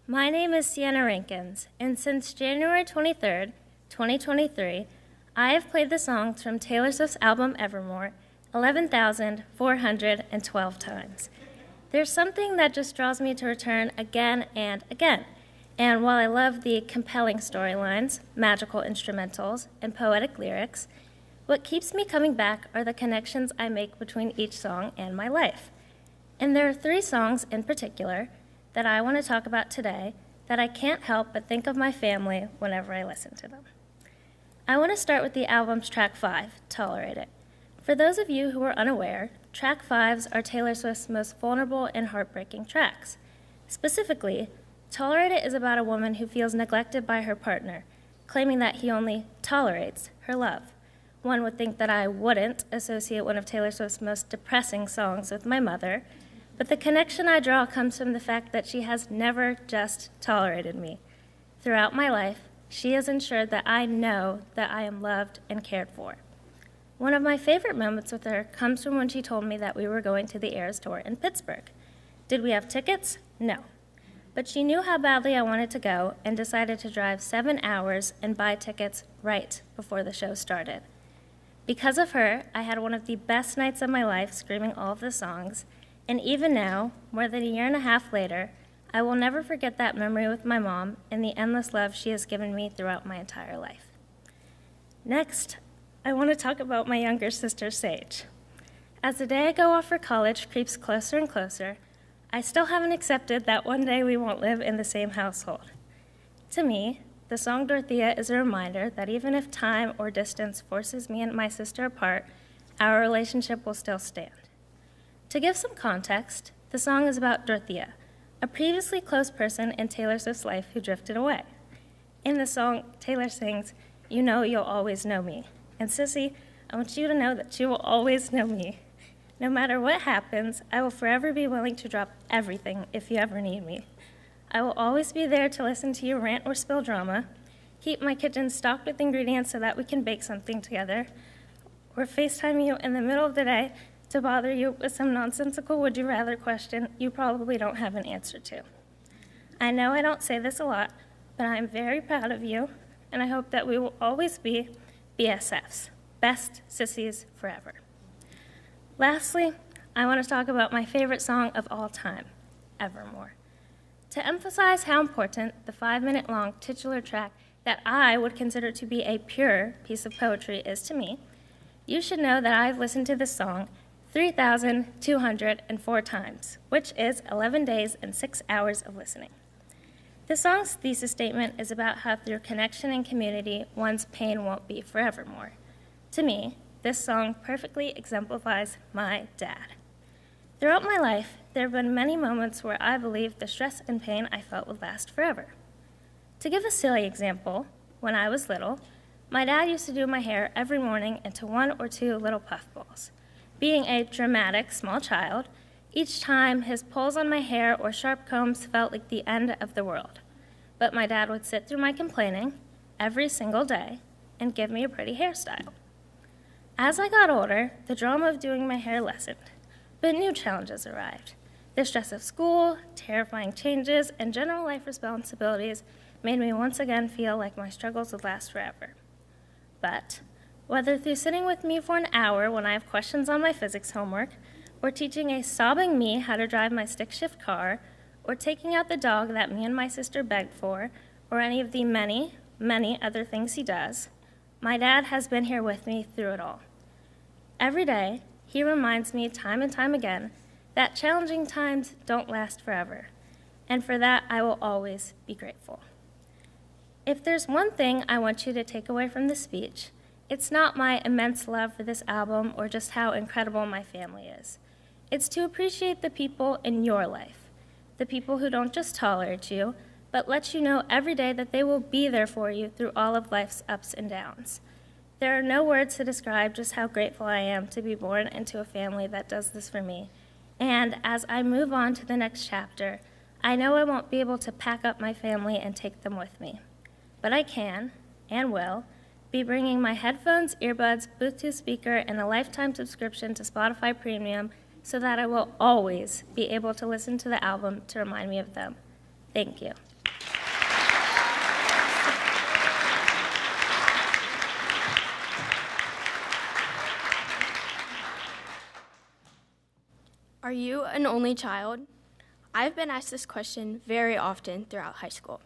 My name is Sienna Rankins, and since January 23rd, 2023, I have played the songs from Taylor Swift's album Evermore 11,412 times. There's something that just draws me to return again and again. And while I love the compelling storylines, magical instrumentals, and poetic lyrics, what keeps me coming back are the connections I make between each song and my life. And there are 3 songs in particular that I want to talk about today that I can't help but think of my family whenever I listen to them. I want to start with the album's track 5, Tolerate It. For those of you who are unaware, track 5s are Taylor Swift's most vulnerable and heartbreaking tracks. Specifically, Tolerate It is about a woman who feels neglected by her partner, claiming that he only tolerates her love. One would think that I wouldn't associate one of Taylor Swift's most depressing songs with my mother, but the connection I draw comes from the fact that she has never just tolerated me. Throughout my life, she has ensured that I know that I am loved and cared for. One of my favorite moments with her comes from when she told me that we were going to the Eras Tour in Pittsburgh. Did we have tickets? No. But she knew how badly I wanted to go and decided to drive 7 hours and buy tickets right before the show started. Because of her, I had one of the best nights of my life screaming all of the songs, and even now, more than a year and a half later, I will never forget that memory with my mom and the endless love she has given me throughout my entire life. Next, I want to talk about my younger sister, Sage. As the day I go off for college creeps closer and closer, I still haven't accepted that one day we won't live in the same household. To me, the song Dorothea is a reminder that even if time or distance forces me and my sister apart, our relationship will still stand. To give some context, the song is about Dorothea, a previously close person in Taylor Swift's life who drifted away. In the song, Taylor sings, "You know you'll always know me." And Sissy, I want you to know that you will always know me. No matter what happens, I will forever be willing to drop everything if you ever need me. I will always be there to listen to you rant or spill drama, keep my kitchen stocked with ingredients so that we can bake something together, or FaceTime you in the middle of the day to bother you with some nonsensical would-you-rather question you probably don't have an answer to. I know I don't say this a lot, but I am very proud of you, and I hope that we will always be BSFs, best sissies forever. Lastly, I want to talk about my favorite song of all time, Evermore. To emphasize how important the 5-minute-long titular track that I would consider to be a pure piece of poetry is to me, you should know that I've listened to this song 3,204 times, which is 11 days and 6 hours of listening. The song's thesis statement is about how through connection and community, one's pain won't be forevermore. To me, this song perfectly exemplifies my dad. Throughout my life, there have been many moments where I believed the stress and pain I felt would last forever. To give a silly example, when I was little, my dad used to do my hair every morning into 1 or 2 little puffballs. Being a dramatic small child, each time his pulls on my hair or sharp combs felt like the end of the world. But my dad would sit through my complaining every single day and give me a pretty hairstyle. As I got older, the drama of doing my hair lessened, but new challenges arrived. The stress of school, terrifying changes, and general life responsibilities made me once again feel like my struggles would last forever. But whether through sitting with me for an hour when I have questions on my physics homework, or teaching a sobbing me how to drive my stick-shift car, or taking out the dog that me and my sister begged for, or any of the many, many other things he does, my dad has been here with me through it all. Every day, he reminds me time and time again that challenging times don't last forever, and for that I will always be grateful. If there's one thing I want you to take away from this speech, it's not my immense love for this album or just how incredible my family is. It's to appreciate the people in your life, the people who don't just tolerate you, but let you know every day that they will be there for you through all of life's ups and downs. There are no words to describe just how grateful I am to be born into a family that does this for me. And as I move on to the next chapter, I know I won't be able to pack up my family and take them with me. But I can, and will, be bringing my headphones, earbuds, Bluetooth speaker, and a lifetime subscription to Spotify Premium so that I will always be able to listen to the album to remind me of them. Thank you. Are you an only child? I've been asked this question very often throughout high school.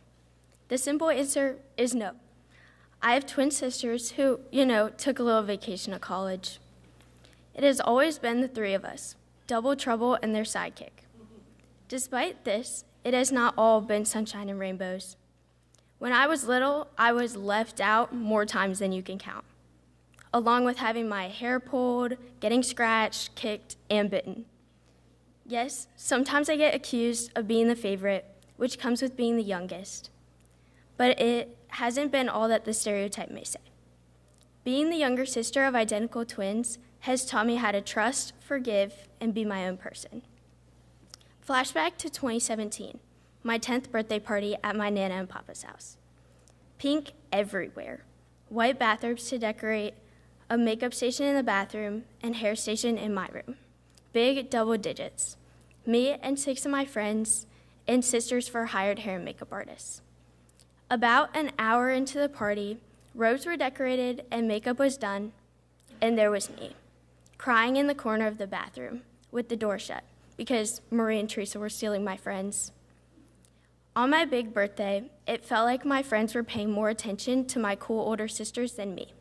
The simple answer is no. I have twin sisters who, took a little vacation at college. It has always been the three of us, double trouble and their sidekick. Despite this, it has not all been sunshine and rainbows. When I was little, I was left out more times than you can count, along with having my hair pulled, getting scratched, kicked, and bitten. Yes, sometimes I get accused of being the favorite, which comes with being the youngest. But it hasn't been all that the stereotype may say. Being the younger sister of identical twins has taught me how to trust, forgive, and be my own person. Flashback to 2017, my 10th birthday party at my Nana and Papa's house. Pink everywhere, white bathrobes to decorate, a makeup station in the bathroom, and hair station in my room. Big double digits. Me and 6 of my friends and sisters for hired hair and makeup artists. About an hour into the party, robes were decorated and makeup was done, and there was me, crying in the corner of the bathroom with the door shut because Marie and Teresa were stealing my friends. On my big birthday, it felt like my friends were paying more attention to my cool older sisters than me.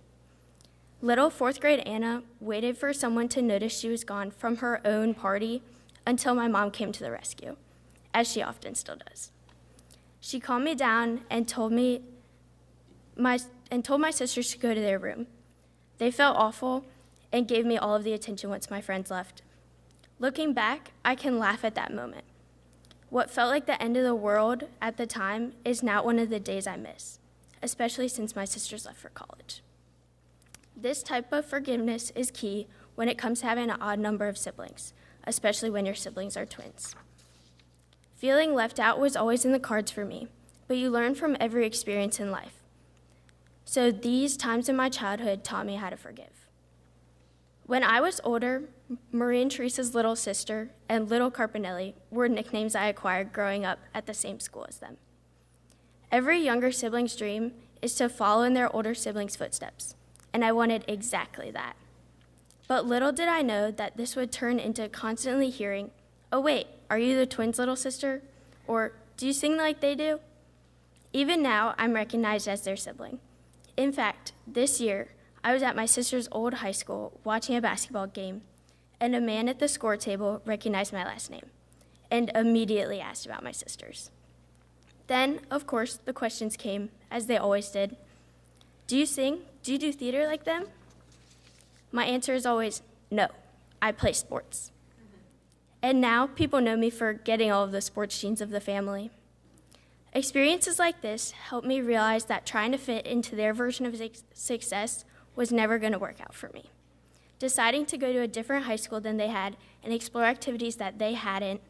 Little 4th grade Anna waited for someone to notice she was gone from her own party until my mom came to the rescue, as she often still does. She calmed me down and told my sisters to go to their room. They felt awful and gave me all of the attention once my friends left. Looking back, I can laugh at that moment. What felt like the end of the world at the time is now one of the days I miss, especially since my sisters left for college. This type of forgiveness is key when it comes to having an odd number of siblings, especially when your siblings are twins. Feeling left out was always in the cards for me, but you learn from every experience in life. So these times in my childhood taught me how to forgive. When I was older, Marie and Teresa's little sister and Little Carpinelli were nicknames I acquired growing up at the same school as them. Every younger sibling's dream is to follow in their older siblings' footsteps, and I wanted exactly that. But little did I know that this would turn into constantly hearing, "Oh wait, are you the twins' little sister?" Or, "Do you sing like they do?" Even now, I'm recognized as their sibling. In fact, this year, I was at my sister's old high school watching a basketball game, and a man at the score table recognized my last name and immediately asked about my sisters. Then, of course, the questions came, as they always did. "Do you sing? Do you do theater like them?" My answer is always, "No, I play sports." And now people know me for getting all of the sports genes of the family. Experiences like this helped me realize that trying to fit into their version of success was never going to work out for me. Deciding to go to a different high school than they had and explore activities that they hadn't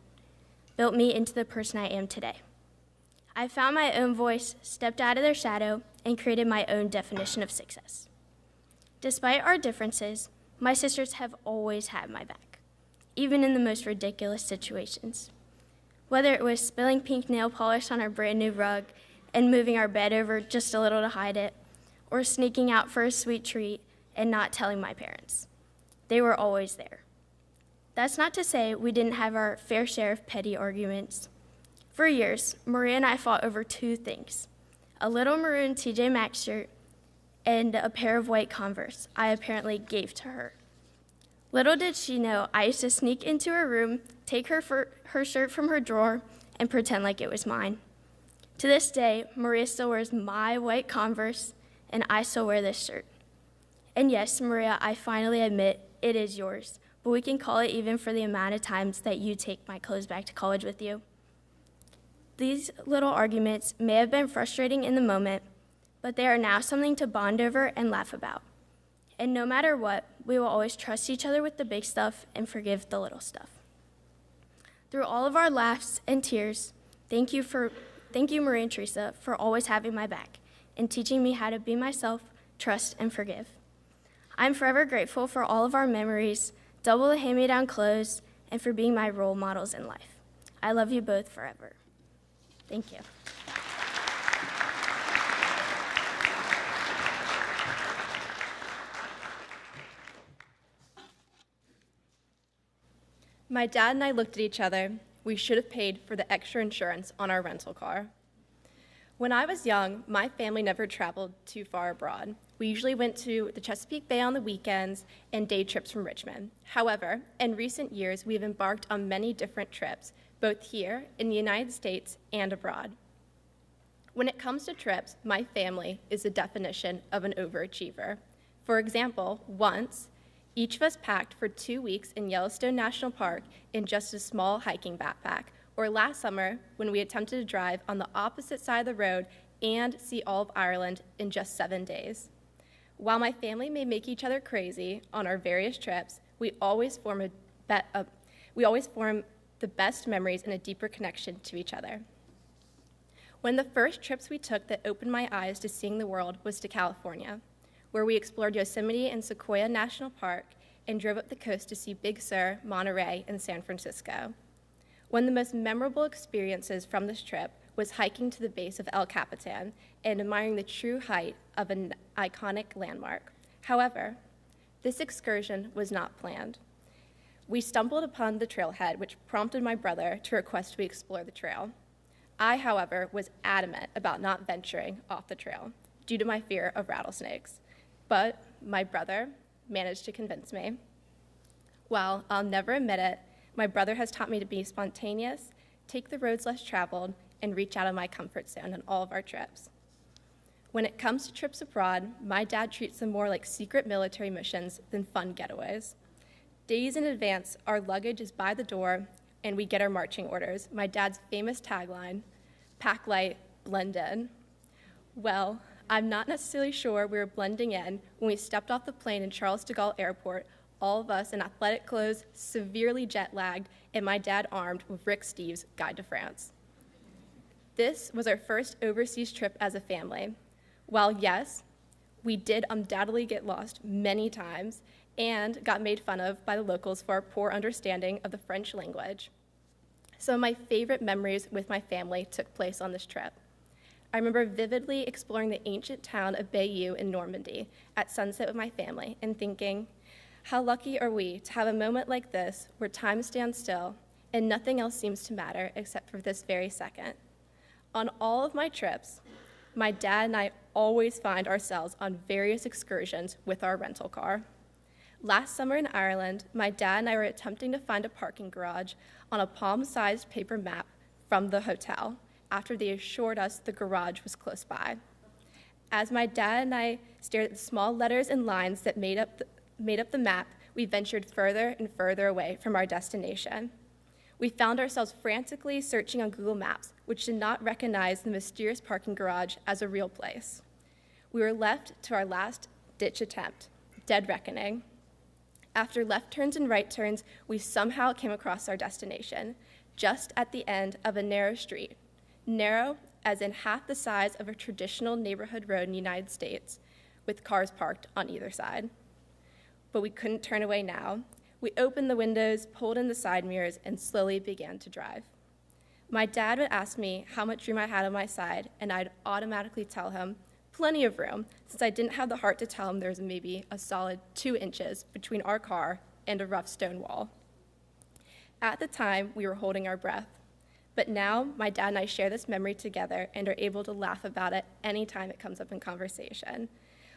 built me into the person I am today. I found my own voice, stepped out of their shadow, and created my own definition of success. Despite our differences, my sisters have always had my back, even in the most ridiculous situations. Whether it was spilling pink nail polish on our brand new rug and moving our bed over just a little to hide it, or sneaking out for a sweet treat and not telling my parents. They were always there. That's not to say we didn't have our fair share of petty arguments. For years, Maria and I fought over 2 things: a little maroon TJ Maxx shirt and a pair of white Converse I apparently gave to her. Little did she know I used to sneak into her room, take her shirt from her drawer, and pretend like it was mine. To this day, Maria still wears my white Converse, and I still wear this shirt. And yes, Maria, I finally admit it is yours, but we can call it even for the amount of times that you take my clothes back to college with you. These little arguments may have been frustrating in the moment, but they are now something to bond over and laugh about. And no matter what, we will always trust each other with the big stuff and forgive the little stuff. Through all of our laughs and tears, thank you, Marie and Teresa, for always having my back and teaching me how to be myself, trust, and forgive. I'm forever grateful for all of our memories, double the hand-me-down clothes, and for being my role models in life. I love you both forever. Thank you. My dad and I looked at each other. We should have paid for the extra insurance on our rental car. When I was young, my family never traveled too far abroad. We usually went to the Chesapeake Bay on the weekends and day trips from Richmond. However, in recent years, we've embarked on many different trips, both here in the United States and abroad. When it comes to trips, my family is the definition of an overachiever. For example, once, each of us packed for 2 weeks in Yellowstone National Park in just a small hiking backpack, or last summer when we attempted to drive on the opposite side of the road and see all of Ireland in just 7 days. While my family may make each other crazy on our various trips, we always form the best memories and a deeper connection to each other. One of the first trips we took that opened my eyes to seeing the world was to California, where we explored Yosemite and Sequoia National Park and drove up the coast to see Big Sur, Monterey, and San Francisco. One of the most memorable experiences from this trip was hiking to the base of El Capitan and admiring the true height of an iconic landmark. However, this excursion was not planned. We stumbled upon the trailhead, which prompted my brother to request we explore the trail. I, however, was adamant about not venturing off the trail due to my fear of rattlesnakes, but my brother managed to convince me. While I'll never admit it, my brother has taught me to be spontaneous, take the roads less traveled, and reach out of my comfort zone on all of our trips. When it comes to trips abroad, my dad treats them more like secret military missions than fun getaways. Days in advance, our luggage is by the door, and we get our marching orders. My dad's famous tagline, "Pack light, blend in." Well, I'm not necessarily sure we were blending in when we stepped off the plane in Charles de Gaulle Airport, all of us in athletic clothes, severely jet-lagged, and my dad armed with Rick Steves' Guide to France. This was our first overseas trip as a family. While yes, we did undoubtedly get lost many times and got made fun of by the locals for our poor understanding of the French language. Some of my favorite memories with my family took place on this trip. I remember vividly exploring the ancient town of Bayeux in Normandy at sunset with my family and thinking, how lucky are we to have a moment like this where time stands still and nothing else seems to matter except for this very second. On all of my trips, my dad and I always find ourselves on various excursions with our rental car. Last summer in Ireland, my dad and I were attempting to find a parking garage on a palm-sized paper map from the hotel after they assured us the garage was close by. As my dad and I stared at the small letters and lines that made up the map, we ventured further and further away from our destination. We found ourselves frantically searching on Google Maps, which did not recognize the mysterious parking garage as a real place. We were left to our last-ditch attempt, dead reckoning. After left turns and right turns, we somehow came across our destination, just at the end of a narrow street, narrow as in half the size of a traditional neighborhood road in the United States, with cars parked on either side. But we couldn't turn away now. We opened the windows, pulled in the side mirrors, and slowly began to drive. My dad would ask me how much room I had on my side, and I'd automatically tell him, plenty of room, since I didn't have the heart to tell him there was maybe a solid 2 inches between our car and a rough stone wall. At the time, we were holding our breath. But now, my dad and I share this memory together and are able to laugh about it anytime it comes up in conversation.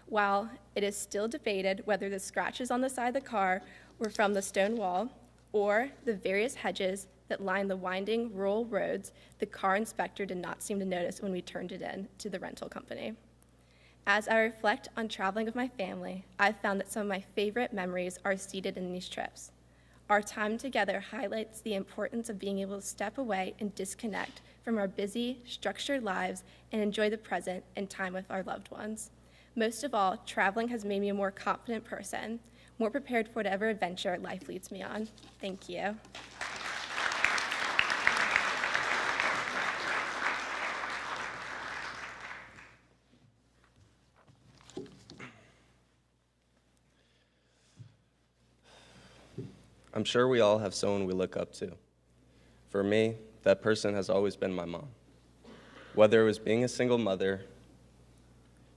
While it is still debated whether the scratches on the side of the car were from the stone wall or the various hedges that line the winding rural roads, the car inspector did not seem to notice when we turned it in to the rental company. As I reflect on traveling with my family, I've found that some of my favorite memories are seated in these trips. Our time together highlights the importance of being able to step away and disconnect from our busy, structured lives and enjoy the present and time with our loved ones. Most of all, traveling has made me a more confident person, more prepared for whatever adventure life leads me on. Thank you. I'm sure we all have someone we look up to. For me, that person has always been my mom. Whether it was being a single mother,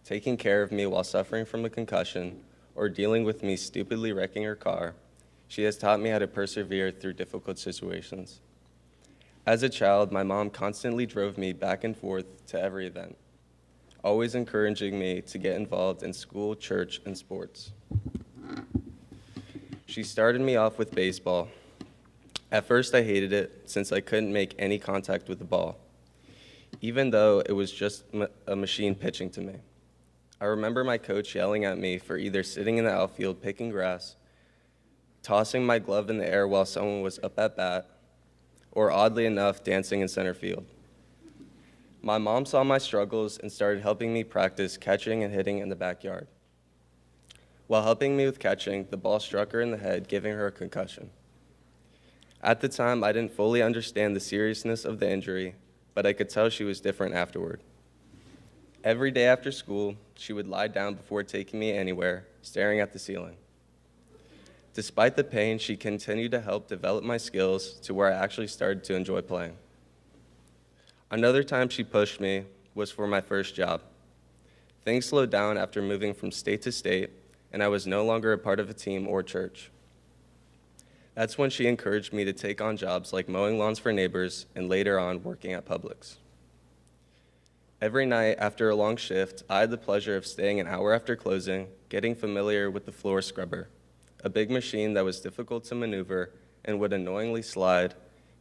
taking care of me while suffering from a concussion, or dealing with me stupidly wrecking her car, She has taught me how to persevere through difficult situations. As a child, my mom constantly drove me back and forth to every event, always encouraging me to get involved in school, church, and sports. She started me off with baseball. At first, I hated it since I couldn't make any contact with the ball, even though it was just a machine pitching to me. I remember my coach yelling at me for either sitting in the outfield picking grass, tossing my glove in the air while someone was up at bat, or oddly enough, dancing in center field. My mom saw my struggles and started helping me practice catching and hitting in the backyard. While helping me with catching, the ball struck her in the head, giving her a concussion. At the time, I didn't fully understand the seriousness of the injury, but I could tell she was different afterward. Every day after school, she would lie down before taking me anywhere, staring at the ceiling. Despite the pain, she continued to help develop my skills to where I actually started to enjoy playing. Another time she pushed me was for my first job. Things slowed down after moving from state to state, and I was no longer a part of a team or church. That's when she encouraged me to take on jobs like mowing lawns for neighbors and later on working at Publix. Every night after a long shift, I had the pleasure of staying an hour after closing, getting familiar with the floor scrubber, a big machine that was difficult to maneuver and would annoyingly slide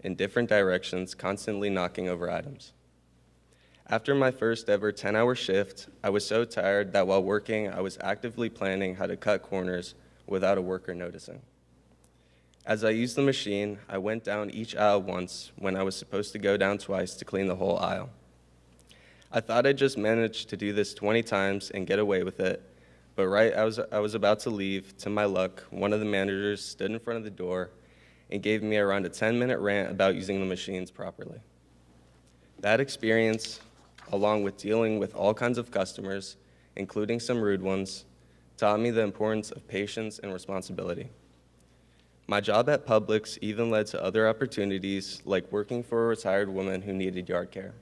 in different directions, constantly knocking over items. After my first ever 10-hour shift, I was so tired that while working, I was actively planning how to cut corners without a worker noticing. As I used the machine, I went down each aisle once when I was supposed to go down twice to clean the whole aisle. I thought I'd just managed to do this 20 times and get away with it, but right as I was about to leave, to my luck, one of the managers stood in front of the door and gave me around a 10-minute rant about using the machines properly. That experience, along with dealing with all kinds of customers, including some rude ones, taught me the importance of patience and responsibility. My job at Publix even led to other opportunities, like working for a retired woman who needed yard care.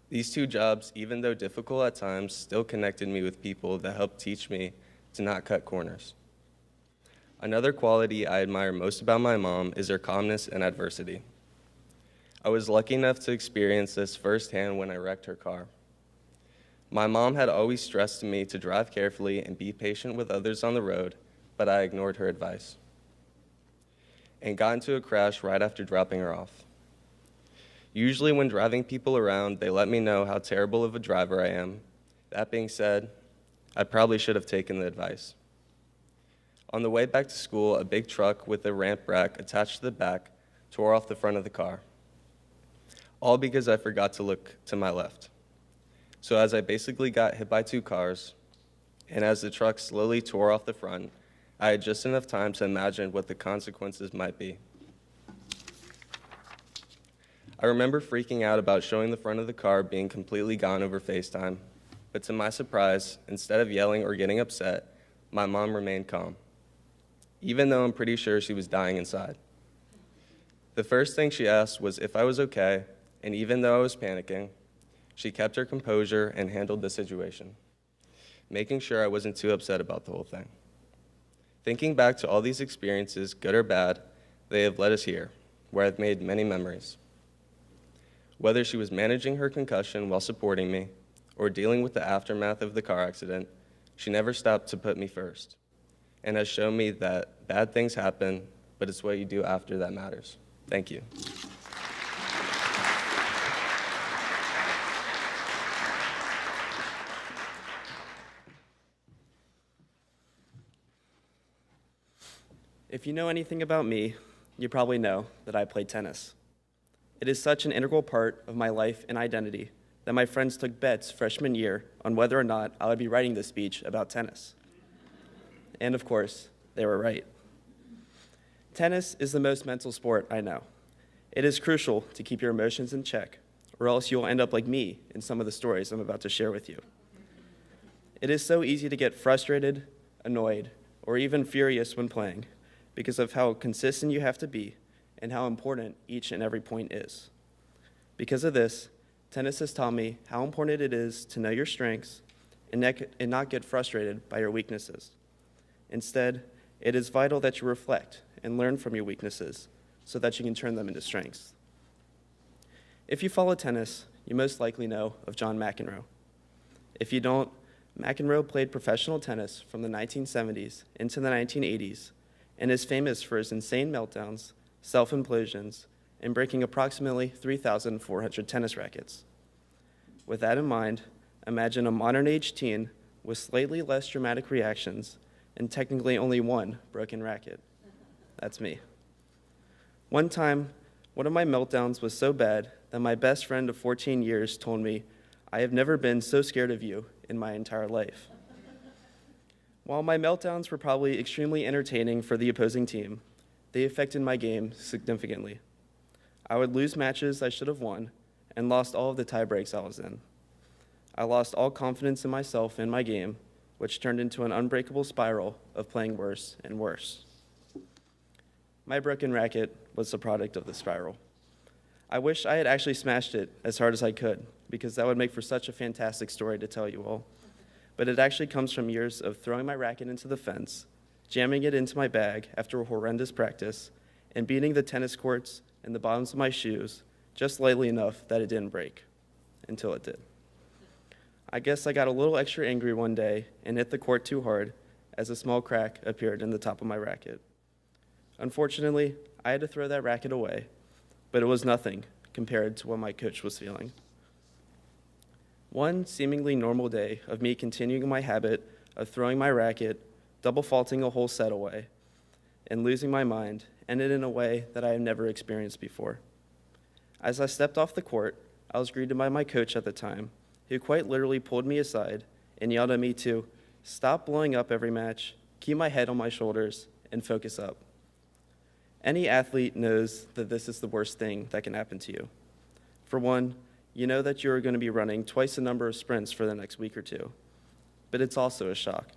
These two jobs, even though difficult at times, still connected me with people that helped teach me to not cut corners. Another quality I admire most about my mom is her calmness in adversity. I was lucky enough to experience this firsthand when I wrecked her car. My mom had always stressed to me to drive carefully and be patient with others on the road, but I ignored her advice and got into a crash right after dropping her off. Usually when driving people around, they let me know how terrible of a driver I am. That being said, I probably should have taken the advice. On the way back to school, a big truck with a ramp rack attached to the back tore off the front of the car, all because I forgot to look to my left. So as I basically got hit by two cars, and as the truck slowly tore off the front, I had just enough time to imagine what the consequences might be. I remember freaking out about showing the front of the car being completely gone over FaceTime, but to my surprise, instead of yelling or getting upset, my mom remained calm, even though I'm pretty sure she was dying inside. The first thing she asked was if I was okay, and even though I was panicking, she kept her composure and handled the situation, making sure I wasn't too upset about the whole thing. Thinking back to all these experiences, good or bad, they have led us here, where I've made many memories. Whether she was managing her concussion while supporting me, or dealing with the aftermath of the car accident, she never stopped to put me first, and has shown me that bad things happen, but it's what you do after that matters. Thank you. If you know anything about me, you probably know that I play tennis. It is such an integral part of my life and identity that my friends took bets freshman year on whether or not I would be writing this speech about tennis. And of course, they were right. Tennis is the most mental sport I know. It is crucial to keep your emotions in check, or else you'll end up like me in some of the stories I'm about to share with you. It is so easy to get frustrated, annoyed, or even furious when playing, because of how consistent you have to be and how important each and every point is. Because of this, tennis has taught me how important it is to know your strengths and not get frustrated by your weaknesses. Instead, it is vital that you reflect and learn from your weaknesses so that you can turn them into strengths. If you follow tennis, you most likely know of John McEnroe. If you don't, McEnroe played professional tennis from the 1970s into the 1980s and is famous for his insane meltdowns, self-implosions, and breaking approximately 3,400 tennis rackets. With that in mind, imagine a modern-age teen with slightly less dramatic reactions and technically only one broken racket. That's me. One time, one of my meltdowns was so bad that my best friend of 14 years told me, "I have never been so scared of you in my entire life." While my meltdowns were probably extremely entertaining for the opposing team, they affected my game significantly. I would lose matches I should have won and lost all of the tie breaks I was in. I lost all confidence in myself and my game, which turned into an unbreakable spiral of playing worse and worse. My broken racket was the product of the spiral. I wish I had actually smashed it as hard as I could, because that would make for such a fantastic story to tell you all. But it actually comes from years of throwing my racket into the fence, jamming it into my bag after a horrendous practice, and beating the tennis courts and the bottoms of my shoes just lightly enough that it didn't break, until it did. I guess I got a little extra angry one day and hit the court too hard as a small crack appeared in the top of my racket. Unfortunately, I had to throw that racket away, but it was nothing compared to what my coach was feeling. One seemingly normal day of me continuing my habit of throwing my racket, double faulting a whole set away, and losing my mind ended in a way that I have never experienced before. As I stepped off the court, I was greeted by my coach at the time, who quite literally pulled me aside and yelled at me to stop blowing up every match, keep my head on my shoulders, and focus up. Any athlete knows that this is the worst thing that can happen to you. For one, you know that you are going to be running twice the number of sprints for the next week or two, but it's also a shock.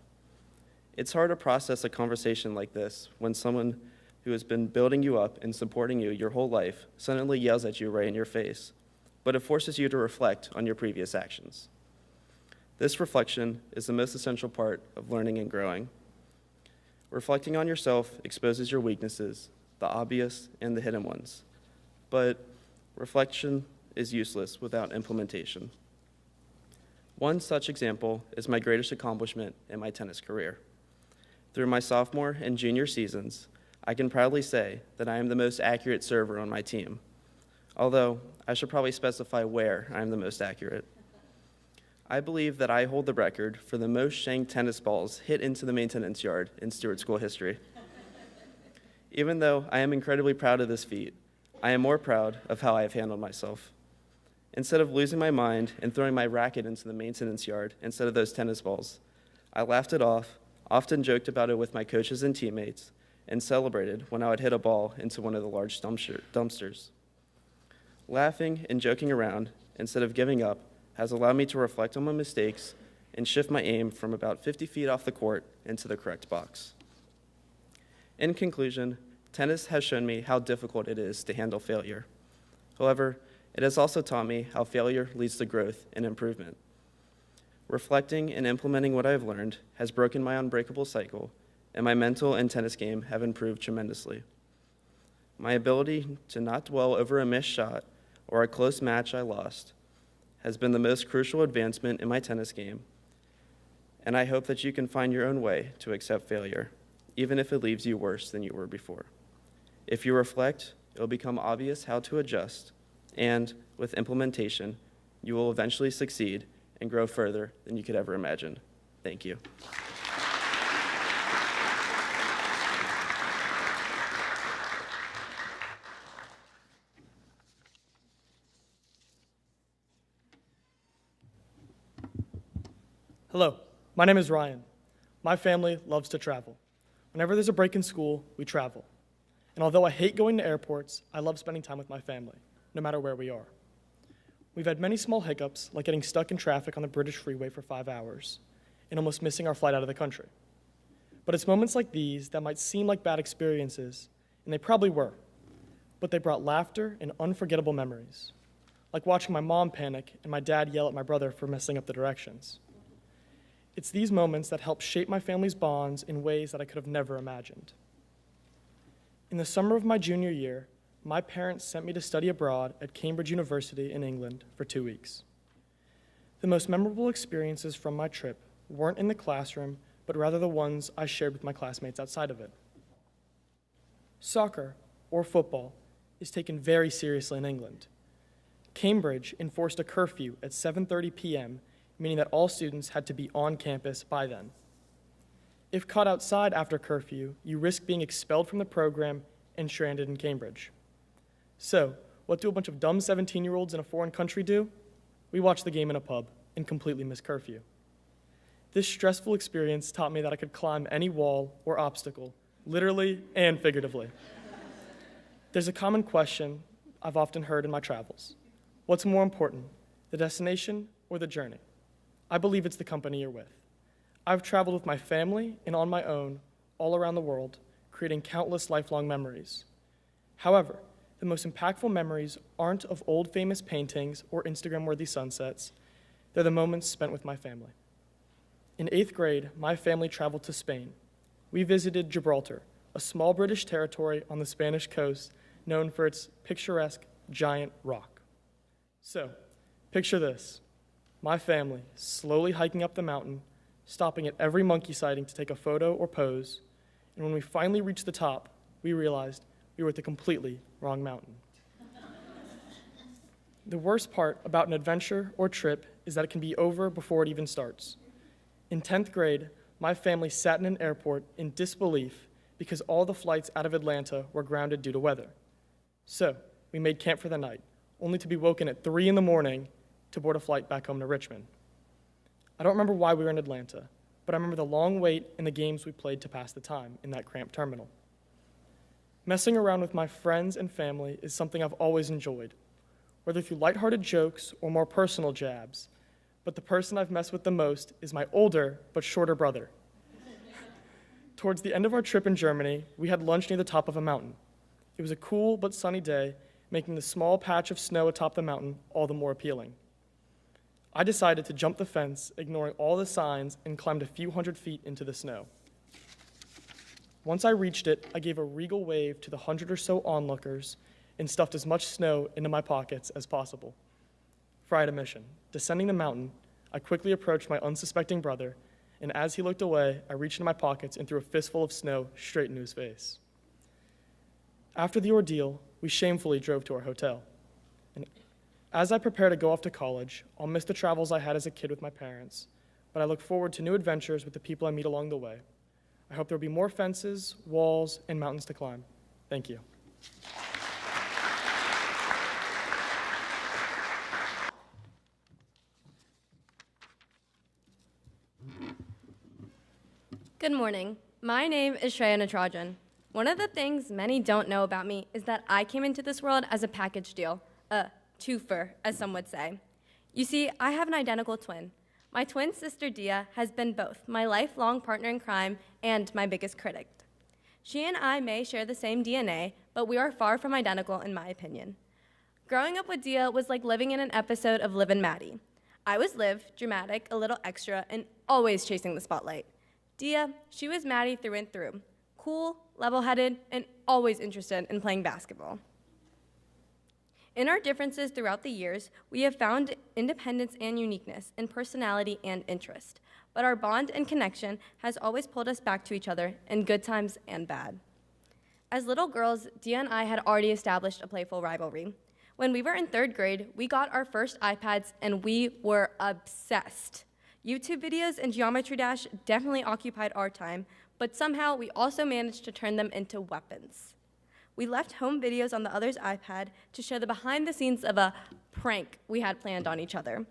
It's hard to process a conversation like this when someone who has been building you up and supporting you your whole life suddenly yells at you right in your face, but it forces you to reflect on your previous actions. This reflection is the most essential part of learning and growing. Reflecting on yourself exposes your weaknesses, the obvious and the hidden ones, but reflection is useless without implementation. One such example is my greatest accomplishment in my tennis career. Through my sophomore and junior seasons, I can proudly say that I am the most accurate server on my team, although I should probably specify where I am the most accurate. I believe that I hold the record for the most shanked tennis balls hit into the maintenance yard in Steward school history. Even though I am incredibly proud of this feat, I am more proud of how I have handled myself. Instead of losing my mind and throwing my racket into the maintenance yard instead of those tennis balls, I laughed it off, often joked about it with my coaches and teammates, and celebrated when I would hit a ball into one of the large dumpsters. Laughing and joking around instead of giving up has allowed me to reflect on my mistakes and shift my aim from about 50 feet off the court into the correct box. In conclusion, tennis has shown me how difficult it is to handle failure. However, it has also taught me how failure leads to growth and improvement. Reflecting and implementing what I have learned has broken my unbreakable cycle, and my mental and tennis game have improved tremendously. My ability to not dwell over a missed shot or a close match I lost has been the most crucial advancement in my tennis game, and I hope that you can find your own way to accept failure, even if it leaves you worse than you were before. If you reflect, it will become obvious how to adjust, and with implementation, you will eventually succeed and grow further than you could ever imagine. Thank you. Hello, my name is Ryan. My family loves to travel. Whenever there's a break in school, we travel. And although I hate going to airports, I love spending time with my family, no matter where we are. We've had many small hiccups, like getting stuck in traffic on the British freeway for 5 hours and almost missing our flight out of the country. But it's moments like these that might seem like bad experiences, and they probably were, but they brought laughter and unforgettable memories, like watching my mom panic and my dad yell at my brother for messing up the directions. It's these moments that help shape my family's bonds in ways that I could have never imagined. In the summer of my junior year, my parents sent me to study abroad at Cambridge University in England for 2 weeks. The most memorable experiences from my trip weren't in the classroom, but rather the ones I shared with my classmates outside of it. Soccer, or football, is taken very seriously in England. Cambridge enforced a curfew at 7:30 p.m., meaning that all students had to be on campus by then. If caught outside after curfew, you risk being expelled from the program and stranded in Cambridge. So, what do a bunch of dumb 17-year-olds in a foreign country do? We watch the game in a pub and completely miss curfew. This stressful experience taught me that I could climb any wall or obstacle, literally and figuratively. There's a common question I've often heard in my travels. What's more important, the destination or the journey? I believe it's the company you're with. I've traveled with my family and on my own all around the world, creating countless lifelong memories. However, the most impactful memories aren't of old famous paintings or Instagram-worthy sunsets. They're the moments spent with my family. In 8th grade, my family traveled to Spain. We visited Gibraltar, a small British territory on the Spanish coast known for its picturesque giant rock. So, picture this. My family slowly hiking up the mountain, stopping at every monkey sighting to take a photo or pose, and when we finally reached the top, we realized we were at the completely wrong mountain. The worst part about an adventure or trip is that it can be over before it even starts. In 10th grade, my family sat in an airport in disbelief because all the flights out of Atlanta were grounded due to weather. So, we made camp for the night, only to be woken at 3 in the morning to board a flight back home to Richmond. I don't remember why we were in Atlanta, but I remember the long wait and the games we played to pass the time in that cramped terminal. Messing around with my friends and family is something I've always enjoyed, whether through lighthearted jokes or more personal jabs, but the person I've messed with the most is my older but shorter brother. Towards the end of our trip in Germany, we had lunch near the top of a mountain. It was a cool but sunny day, making the small patch of snow atop the mountain all the more appealing. I decided to jump the fence, ignoring all the signs, and climbed a few hundred feet into the snow. Once I reached it, I gave a regal wave to the 100 or so onlookers and stuffed as much snow into my pockets as possible. For I had a mission. Descending the mountain, I quickly approached my unsuspecting brother, and as he looked away, I reached into my pockets and threw a fistful of snow straight into his face. After the ordeal, we shamefully drove to our hotel. And as I prepare to go off to college, I'll miss the travels I had as a kid with my parents, but I look forward to new adventures with the people I meet along the way. I hope there will be more fences, walls, and mountains to climb. Thank you. Good morning. My name is Shreya Natrajan. One of the things many don't know about me is that I came into this world as a package deal, a twofer, as some would say. You see, I have an identical twin. My twin sister, Dia, has been both my lifelong partner in crime and my biggest critic. She and I may share the same DNA, but we are far from identical in my opinion. Growing up with Dia was like living in an episode of Liv and Maddie. I was Liv, dramatic, a little extra, and always chasing the spotlight. Dia, she was Maddie through and through. Cool, level-headed, and always interested in playing basketball. In our differences throughout the years, we have found independence and uniqueness in personality and interest, but our bond and connection has always pulled us back to each other in good times and bad. As little girls, Dia and I had already established a playful rivalry. When we were in 3rd grade, we got our first iPads and we were obsessed. YouTube videos and Geometry Dash definitely occupied our time, but somehow we also managed to turn them into weapons. We left home videos on the other's iPad to show the behind the scenes of a prank we had planned on each other.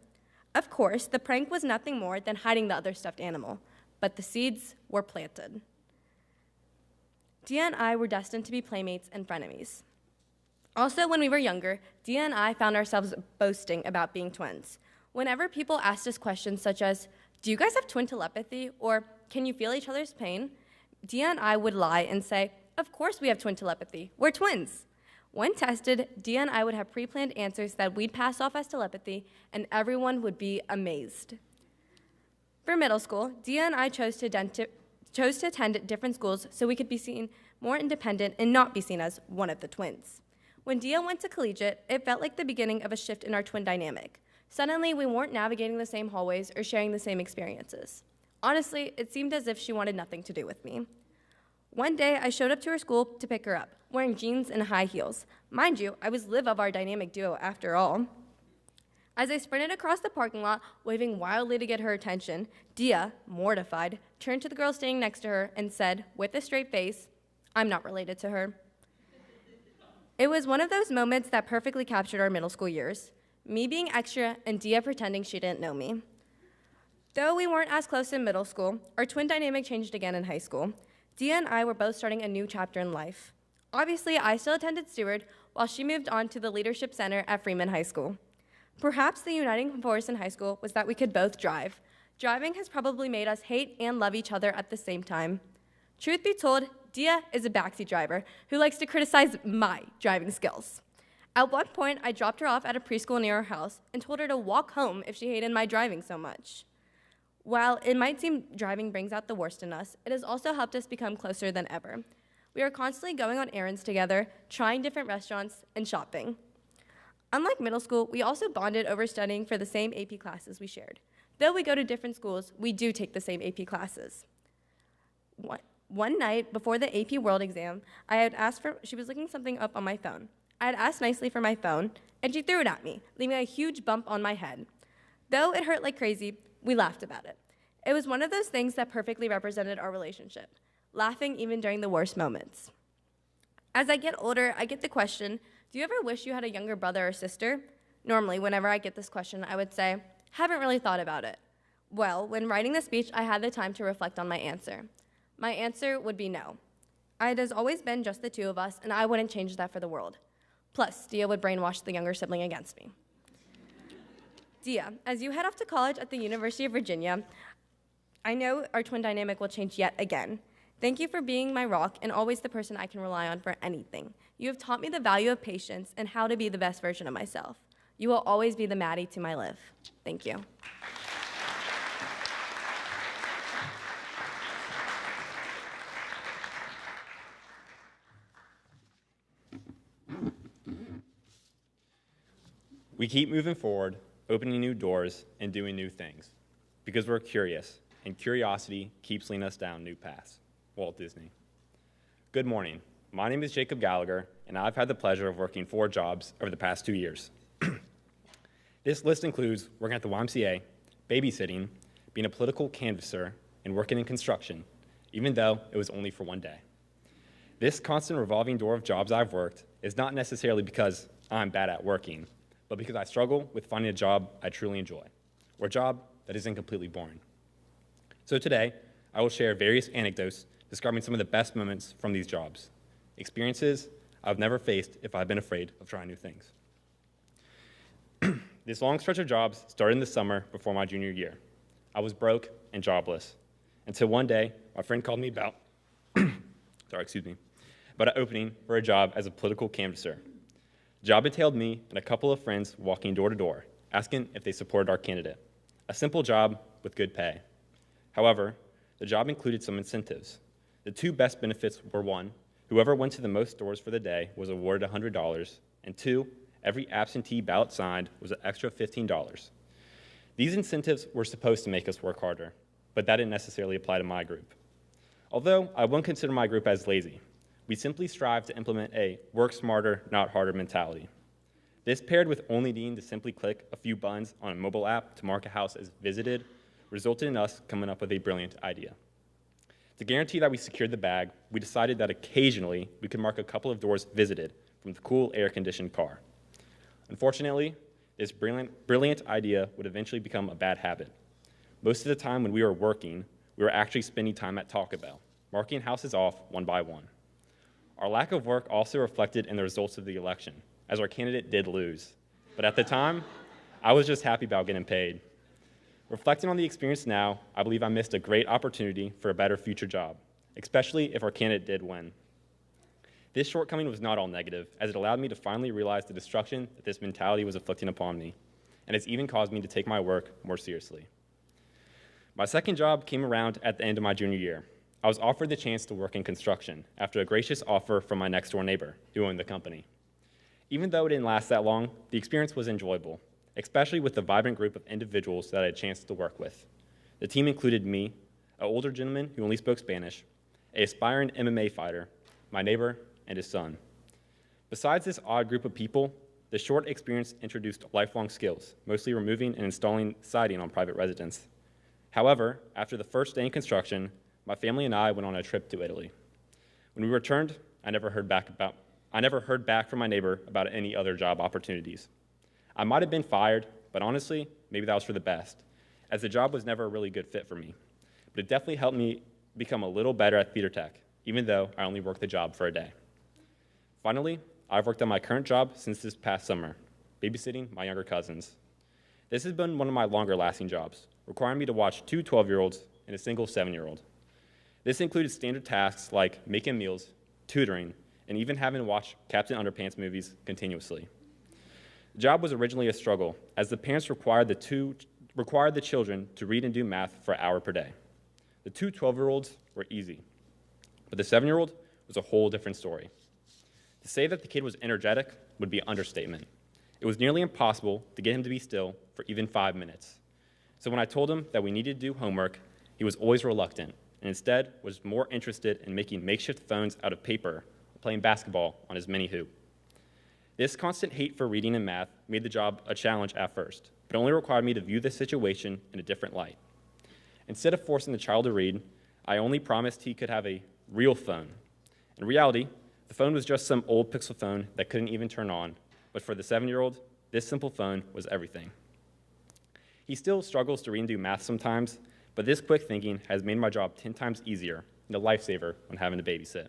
Of course, the prank was nothing more than hiding the other stuffed animal, but the seeds were planted. Dia and I were destined to be playmates and frenemies. Also, when we were younger, Dia and I found ourselves boasting about being twins. Whenever people asked us questions such as, "Do you guys have twin telepathy?" or "Can you feel each other's pain?" Dia and I would lie and say, "Of course we have twin telepathy. We're twins." When tested, Dia and I would have pre-planned answers that we'd pass off as telepathy, and everyone would be amazed. For middle school, Dia and I chose to attend different schools so we could be seen more independent and not be seen as one of the twins. When Dia went to collegiate, it felt like the beginning of a shift in our twin dynamic. Suddenly, we weren't navigating the same hallways or sharing the same experiences. Honestly, it seemed as if she wanted nothing to do with me. One day, I showed up to her school to pick her up, wearing jeans and high heels. Mind you, I was live of our dynamic duo after all. As I sprinted across the parking lot, waving wildly to get her attention, Dia, mortified, turned to the girl standing next to her and said, with a straight face, "I'm not related to her." It was one of those moments that perfectly captured our middle school years. Me being extra and Dia pretending she didn't know me. Though we weren't as close in middle school, our twin dynamic changed again in high school. Dia and I were both starting a new chapter in life. Obviously, I still attended Steward, while she moved on to the Leadership Center at Freeman High School. Perhaps the uniting force in high school was that we could both drive. Driving has probably made us hate and love each other at the same time. Truth be told, Dia is a backseat driver who likes to criticize my driving skills. At one point, I dropped her off at a preschool near her house and told her to walk home if she hated my driving so much. While it might seem driving brings out the worst in us, it has also helped us become closer than ever. We are constantly going on errands together, trying different restaurants, and shopping. Unlike middle school, we also bonded over studying for the same AP classes we shared. Though we go to different schools, we do take the same AP classes. One night before the AP World exam, she was looking something up on my phone. I had asked nicely for my phone, and she threw it at me, leaving a huge bump on my head. Though it hurt like crazy, we laughed about it. It was one of those things that perfectly represented our relationship, laughing even during the worst moments. As I get older, I get the question, do you ever wish you had a younger brother or sister? Normally, whenever I get this question, I would say, haven't really thought about it. Well, when writing this speech, I had the time to reflect on my answer. My answer would be no. It has always been just the two of us, and I wouldn't change that for the world. Plus, Dia would brainwash the younger sibling against me. Dia, as you head off to college at the University of Virginia, I know our twin dynamic will change yet again. Thank you for being my rock and always the person I can rely on for anything. You have taught me the value of patience and how to be the best version of myself. You will always be the Maddie to my Liv. Thank you. We keep moving forward, opening new doors, and doing new things because we're curious, and curiosity keeps leading us down new paths. Walt Disney. Good morning. My name is Jacob Gallagher, and I've had the pleasure of working 4 jobs over the past 2 years. This list includes working at the YMCA, babysitting, being a political canvasser, and working in construction, even though it was only for 1 day. This constant revolving door of jobs I've worked is not necessarily because I'm bad at working, but because I struggle with finding a job I truly enjoy, or a job that isn't completely boring. So today, I will share various anecdotes describing some of the best moments from these jobs, experiences I've never faced if I've been afraid of trying new things. This long stretch of jobs started in the summer before my junior year. I was broke and jobless, until one day, my friend called me about an opening for a job as a political canvasser. The job entailed me and a couple of friends walking door to door, asking if they supported our candidate. A simple job with good pay. However, the job included some incentives. The 2 best benefits were 1, whoever went to the most doors for the day was awarded $100, and 2, every absentee ballot signed was an extra $15. These incentives were supposed to make us work harder, but that didn't necessarily apply to my group. Although I wouldn't consider my group as lazy, we simply strive to implement a work smarter, not harder mentality. This paired with only needing to simply click a few buttons on a mobile app to mark a house as visited resulted in us coming up with a brilliant idea. To guarantee that we secured the bag, we decided that occasionally we could mark a couple of doors visited from the cool air-conditioned car. Unfortunately, this brilliant idea would eventually become a bad habit. Most of the time when we were working, we were actually spending time at Taco Bell, marking houses off one by one. Our lack of work also reflected in the results of the election, as our candidate did lose. But at the time, I was just happy about getting paid. Reflecting on the experience now, I believe I missed a great opportunity for a better future job, especially if our candidate did win. This shortcoming was not all negative, as it allowed me to finally realize the destruction that this mentality was inflicting upon me, and it's even caused me to take my work more seriously. My second job came around at the end of my junior year. I was offered the chance to work in construction after a gracious offer from my next-door neighbor, who owned the company. Even though it didn't last that long, the experience was enjoyable, especially with the vibrant group of individuals that I had a chance to work with. The team included me, an older gentleman who only spoke Spanish, an aspiring MMA fighter, my neighbor, and his son. Besides this odd group of people, the short experience introduced lifelong skills, mostly removing and installing siding on private residence. However, after the first day in construction, my family and I went on a trip to Italy. When we returned, I never heard back from my neighbor about any other job opportunities. I might have been fired, but honestly, maybe that was for the best, as the job was never a really good fit for me. But it definitely helped me become a little better at theater tech, even though I only worked the job for a day. Finally, I've worked on my current job since this past summer, babysitting my younger cousins. This has been one of my longer-lasting jobs, requiring me to watch two 12-year-olds and a single 7-year-old. This included standard tasks like making meals, tutoring, and even having to watch Captain Underpants movies continuously. The job was originally a struggle, as the parents required the children to read and do math for an hour per day. The two 12-year-olds were easy, but the 7-year-old was a whole different story. To say that the kid was energetic would be an understatement. It was nearly impossible to get him to be still for even 5 minutes. So when I told him that we needed to do homework, he was always reluctant, and instead was more interested in making makeshift phones out of paper or playing basketball on his mini hoop. This constant hate for reading and math made the job a challenge at first, but only required me to view the situation in a different light. Instead of forcing the child to read, I only promised he could have a real phone. In reality, the phone was just some old Pixel phone that couldn't even turn on, but for the 7-year-old, this simple phone was everything. He still struggles to read and do math sometimes, but this quick thinking has made my job 10 times easier and a lifesaver when having to babysit.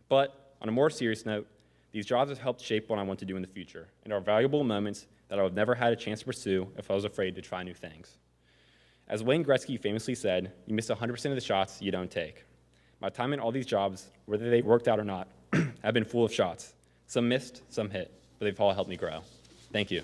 But on a more serious note, these jobs have helped shape what I want to do in the future and are valuable moments that I would have never had a chance to pursue if I was afraid to try new things. As Wayne Gretzky famously said, you miss 100% of the shots you don't take. My time in all these jobs, whether they worked out or not, have been full of shots. Some missed, some hit, but they've all helped me grow. Thank you.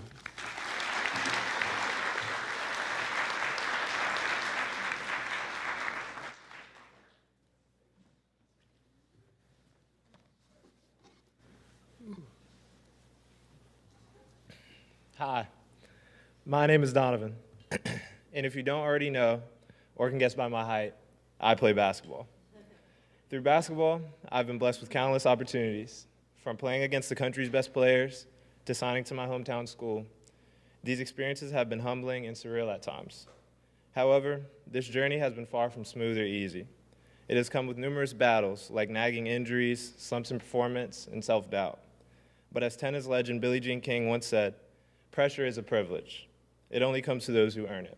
Hi, my name is Donovan, and if you don't already know or can guess by my height, I play basketball. Through basketball, I've been blessed with countless opportunities, from playing against the country's best players to signing to my hometown school. These experiences have been humbling and surreal at times. However, this journey has been far from smooth or easy. It has come with numerous battles, like nagging injuries, slumps in performance, and self-doubt. But as tennis legend Billie Jean King once said, pressure is a privilege. It only comes to those who earn it.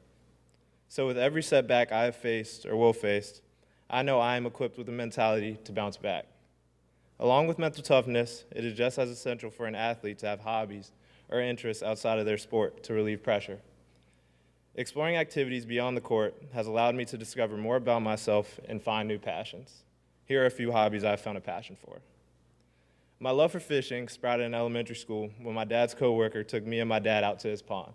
So with every setback I have faced or will face, I know I am equipped with a mentality to bounce back. Along with mental toughness, it is just as essential for an athlete to have hobbies or interests outside of their sport to relieve pressure. Exploring activities beyond the court has allowed me to discover more about myself and find new passions. Here are a few hobbies I've found a passion for. My love for fishing sprouted in elementary school when my dad's coworker took me and my dad out to his pond.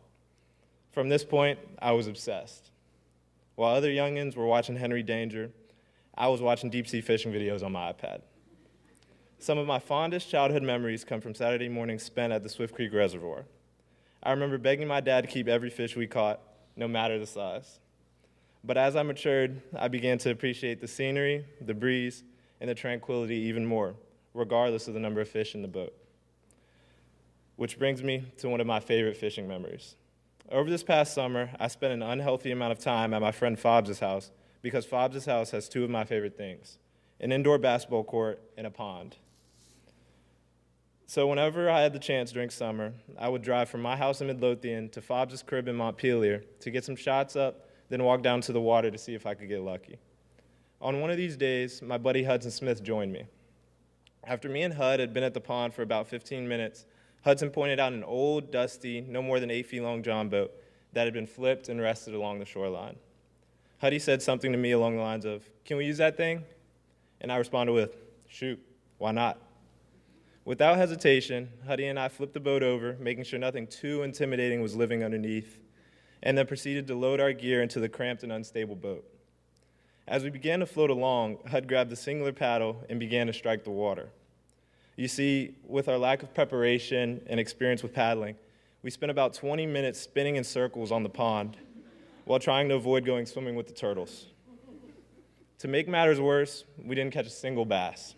From this point, I was obsessed. While other youngins were watching Henry Danger, I was watching deep-sea fishing videos on my iPad. Some of my fondest childhood memories come from Saturday mornings spent at the Swift Creek Reservoir. I remember begging my dad to keep every fish we caught, no matter the size. But as I matured, I began to appreciate the scenery, the breeze, and the tranquility even more, regardless of the number of fish in the boat. Which brings me to one of my favorite fishing memories. Over this past summer, I spent an unhealthy amount of time at my friend Fobbs' house because Fobbs' house has two of my favorite things, an indoor basketball court and a pond. So whenever I had the chance during summer, I would drive from my house in Midlothian to Fobbs' crib in Montpelier to get some shots up, then walk down to the water to see if I could get lucky. On one of these days, my buddy Hudson Smith joined me. After me and Hud had been at the pond for about 15 minutes, Hudson pointed out an old, dusty, no more than 8 feet long john boat that had been flipped and rested along the shoreline. Huddy said something to me along the lines of, "Can we use that thing?" And I responded with, "Shoot, why not?" Without hesitation, Huddy and I flipped the boat over, making sure nothing too intimidating was living underneath. and then proceeded to load our gear into the cramped and unstable boat. As we began to float along, Hud grabbed the singular paddle and began to strike the water. You see, with our lack of preparation and experience with paddling, we spent about 20 minutes spinning in circles on the pond while trying to avoid going swimming with the turtles. To make matters worse, we didn't catch a single bass.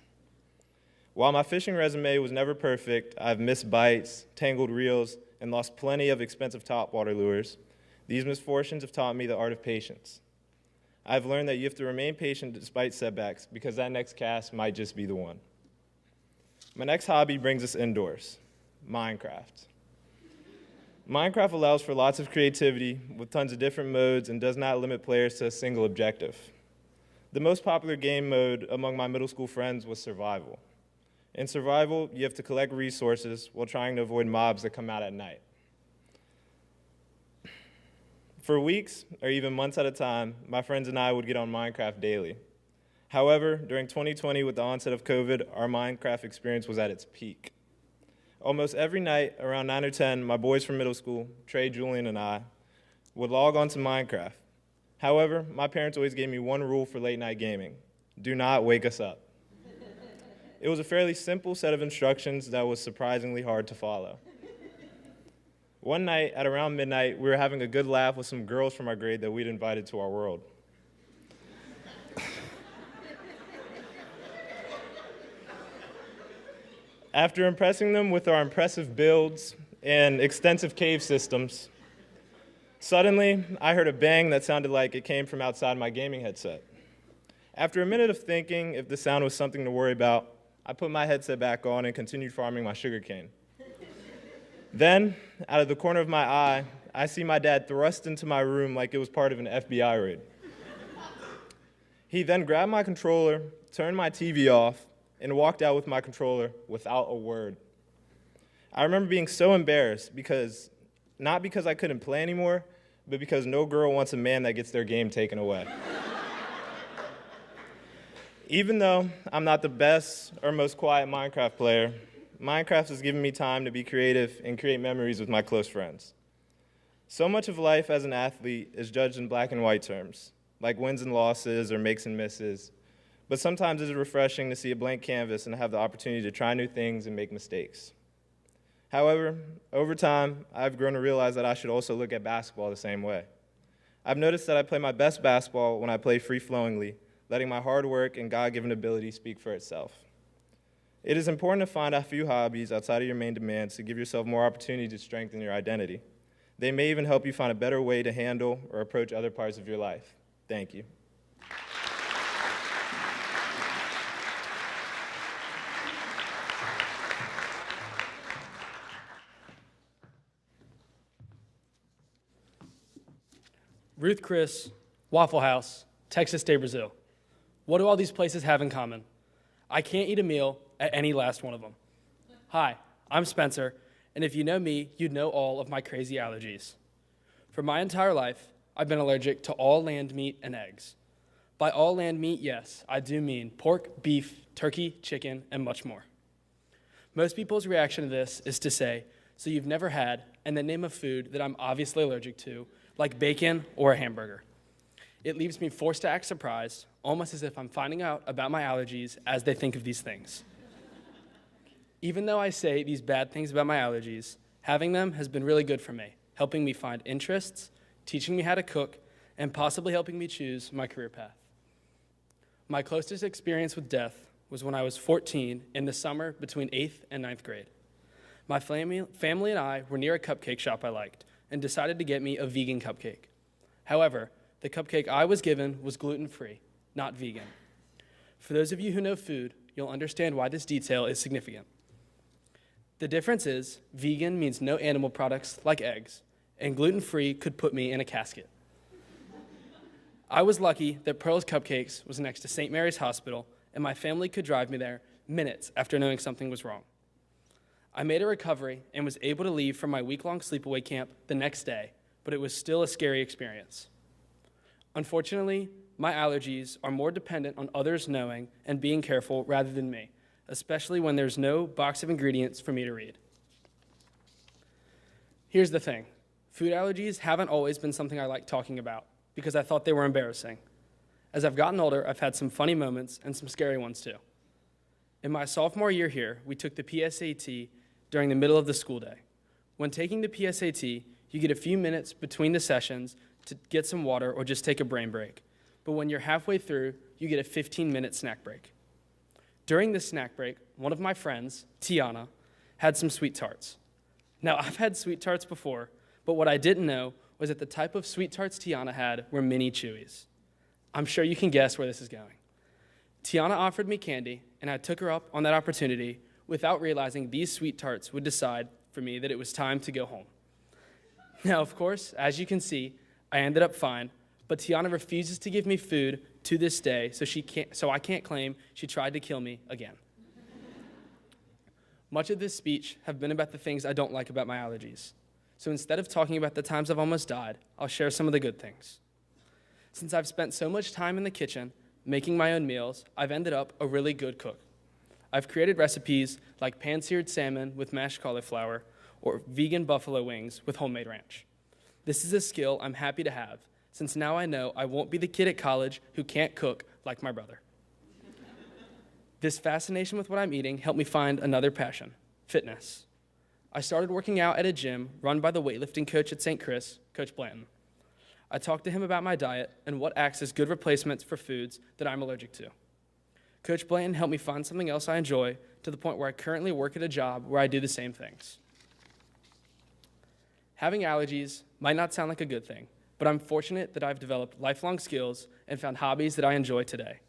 While my fishing resume was never perfect, I've missed bites, tangled reels, and lost plenty of expensive topwater lures. These misfortunes have taught me the art of patience. I've learned that you have to remain patient despite setbacks because that next cast might just be the one. My next hobby brings us indoors, Minecraft. Minecraft allows for lots of creativity with tons of different modes and does not limit players to a single objective. The most popular game mode among my middle school friends was survival. In survival, you have to collect resources while trying to avoid mobs that come out at night. For weeks, or even months at a time, my friends and I would get on Minecraft daily. However, during 2020, with the onset of COVID, our Minecraft experience was at its peak. Almost every night, around 9 or 10, my boys from middle school, Trey, Julian, and I, would log on to Minecraft. However, my parents always gave me one rule for late night gaming: do not wake us up. It was a fairly simple set of instructions that was surprisingly hard to follow. One night, at around midnight, we were having a good laugh with some girls from our grade that we'd invited to our world. After impressing them with our impressive builds and extensive cave systems, suddenly I heard a bang that sounded like it came from outside my gaming headset. After a minute of thinking if the sound was something to worry about, I put my headset back on and continued farming my sugarcane. Then, out of the corner of my eye, I see my dad thrust into my room like it was part of an FBI raid. He then grabbed my controller, turned my TV off, and walked out with my controller without a word. I remember being so embarrassed not because I couldn't play anymore, but because no girl wants a man that gets their game taken away. Even though I'm not the best or most quiet Minecraft player, Minecraft has given me time to be creative and create memories with my close friends. So much of life as an athlete is judged in black and white terms, like wins and losses or makes and misses. But sometimes it's refreshing to see a blank canvas and have the opportunity to try new things and make mistakes. However, over time, I've grown to realize that I should also look at basketball the same way. I've noticed that I play my best basketball when I play free-flowingly, letting my hard work and God-given ability speak for itself. It is important to find a few hobbies outside of your main demands to give yourself more opportunity to strengthen your identity. They may even help you find a better way to handle or approach other parts of your life. Thank you. Ruth Chris, Waffle House, Texas de Brazil. What do all these places have in common? I can't eat a meal at any last one of them. Hi, I'm Spencer, and if you know me, you'd know all of my crazy allergies. For my entire life, I've been allergic to all land meat and eggs. By all land meat, yes, I do mean pork, beef, turkey, chicken, and much more. Most people's reaction to this is to say, so you've never had, and then name a food that I'm obviously allergic to, like bacon or a hamburger. It leaves me forced to act surprised, almost as if I'm finding out about my allergies as they think of these things. Even though I say these bad things about my allergies, having them has been really good for me, helping me find interests, teaching me how to cook, and possibly helping me choose my career path. My closest experience with death was when I was 14 in the summer between 8th and 9th grade. My family and I were near a cupcake shop I liked and decided to get me a vegan cupcake. However, the cupcake I was given was gluten-free, not vegan. For those of you who know food, you'll understand why this detail is significant. The difference is, vegan means no animal products like eggs, and gluten-free could put me in a casket. I was lucky that Pearl's Cupcakes was next to St. Mary's Hospital, and my family could drive me there minutes after knowing something was wrong. I made a recovery and was able to leave from my week-long sleepaway camp the next day, but it was still a scary experience. Unfortunately, my allergies are more dependent on others knowing and being careful rather than me, especially when there's no box of ingredients for me to read. Here's the thing. Food allergies haven't always been something I like talking about because I thought they were embarrassing. As I've gotten older, I've had some funny moments and some scary ones too. In my sophomore year here, we took the PSAT during the middle of the school day. When taking the PSAT, you get a few minutes between the sessions to get some water or just take a brain break. But when you're halfway through, you get a 15-minute snack break. During this snack break, one of my friends, Tiana, had some sweet tarts. Now, I've had sweet tarts before, but what I didn't know was that the type of sweet tarts Tiana had were mini Chewies. I'm sure you can guess where this is going. Tiana offered me candy, and I took her up on that opportunity without realizing these sweet tarts would decide for me that it was time to go home. Now, of course, as you can see, I ended up fine, but Tiana refuses to give me food to this day, so I can't claim she tried to kill me again. Much of this speech have been about the things I don't like about my allergies. So instead of talking about the times I've almost died, I'll share some of the good things. Since I've spent so much time in the kitchen making my own meals, I've ended up a really good cook. I've created recipes like pan-seared salmon with mashed cauliflower or vegan buffalo wings with homemade ranch. This is a skill I'm happy to have, since now I know I won't be the kid at college who can't cook like my brother. This fascination with what I'm eating helped me find another passion, fitness. I started working out at a gym run by the weightlifting coach at St. Chris, Coach Blanton. I talked to him about my diet and what acts as good replacements for foods that I'm allergic to. Coach Blanton helped me find something else I enjoy to the point where I currently work at a job where I do the same things. Having allergies might not sound like a good thing, but I'm fortunate that I've developed lifelong skills and found hobbies that I enjoy today.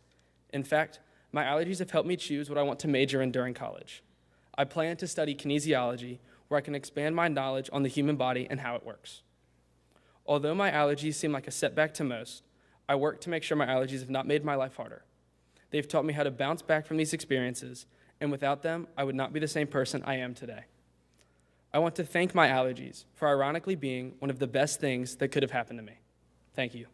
In fact, my allergies have helped me choose what I want to major in during college. I plan to study kinesiology, where I can expand my knowledge on the human body and how it works. Although my allergies seem like a setback to most, I work to make sure my allergies have not made my life harder. They've taught me how to bounce back from these experiences, and without them, I would not be the same person I am today. I want to thank my allergies for ironically being one of the best things that could have happened to me. Thank you.